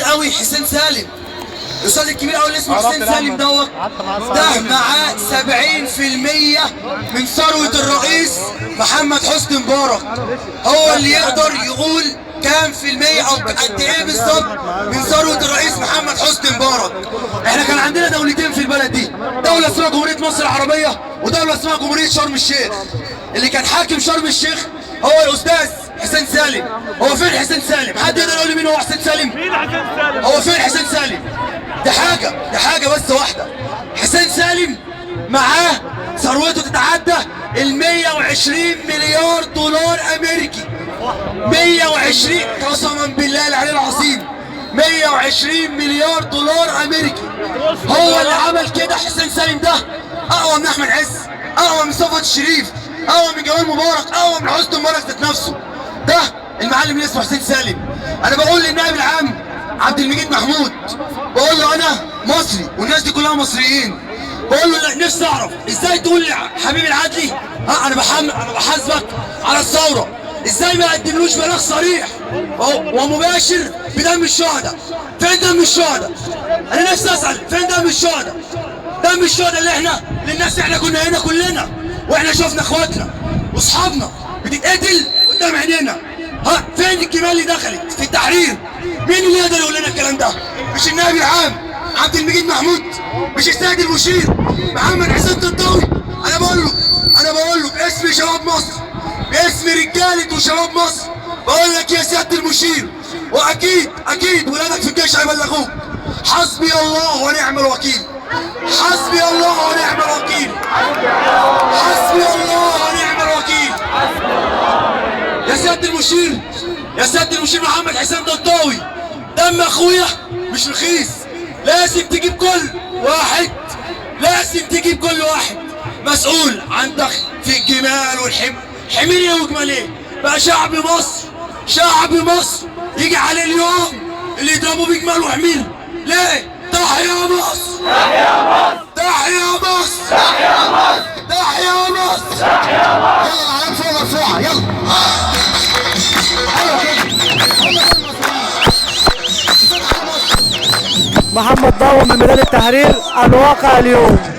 قوي حسين سالم، الاستاذ الكبير قوي اللي اسمه حسين سالم دوت، ده معاه 70% من ثروة الرئيس محمد حسني مبارك. هو اللي يقدر يقول كام في المية او قد ايه بالظبط من ثروة الرئيس محمد حسني مبارك. احنا كان عندنا دولتين في البلد دي، دولة اسمها جمهورية مصر العربية ودولة اسمها جمهورية شرم الشيخ. اللي كان حاكم شرم الشيخ هو الاستاذ حسين سالم. هو فين حسين سالم؟ حد يقدر يقول لي مين هو حسين سالم؟ هو فين حسين سالم؟ دي حاجة بس واحدة. حسين سالم معاه ثروته تتعدى ال 120 مليار دولار امريكي. 120 قسما بالله العلي العظيم، 120 مليار دولار امريكي. هو اللي عمل كده. حسين سالم ده اقوى من احمد عز، اقوى من صفوت الشريف، اقوى من جمال مبارك، اقوى من حسني مبارك ذات نفسه. ده المعلم اللي اسمه حسين سالم. انا بقول للنائب العام عبد المجيد محمود، بقول له انا مصري والناس دي كلها مصريين، بقول له نفسي اعرف ازاي تقول لي حبيبي العدلي انا بحاسبك على الثوره، ازاي ما قدملوش بلاغ صريح ومباشر بدم الشهداء؟ فين دم الشهداء؟ انا نفسي اسال فين دم الشهداء؟ دم الشهداء اللي احنا للناس، احنا كنا هنا كلنا واحنا شفنا اخواتنا واصحابنا بتتقتل قدام عينينا. فين الجمال اللي دخلت في التحرير؟ مين اللي يقدر يقول لنا الكلام ده؟ مش النائب العام عبد المجيد محمود، مش السيد المشير محمد حسين طنطاوي. انا بقول له باسم شباب مصر، باسم رجاله وشباب مصر، بقول لك يا سياده المشير، واكيد ولادك في الجيش هيبلغوك، حسبي الله ونعم الوكيل، حسبي الله ونعم الوكيل، حسبي الله ونعم الوكيل. يا سياده المشير محمد حسين طنطاوي، دم اخويا مش رخيص، لازم تجيب كل واحد، لازم تجيب كل واحد مسؤول عندك في الجمال حمير وجمالين. بقى شعب مصر يجي على اليوم اللي يضربوا بجمال وحمير. ليه؟ تحيا مصر، تحيا مصر، تحيا مصر، تحيا مصر، تحيا مصر. يلا العلم فوق مرفوعه، يلا. محمد ضوء من ميدان التحرير، الواقع اليوم.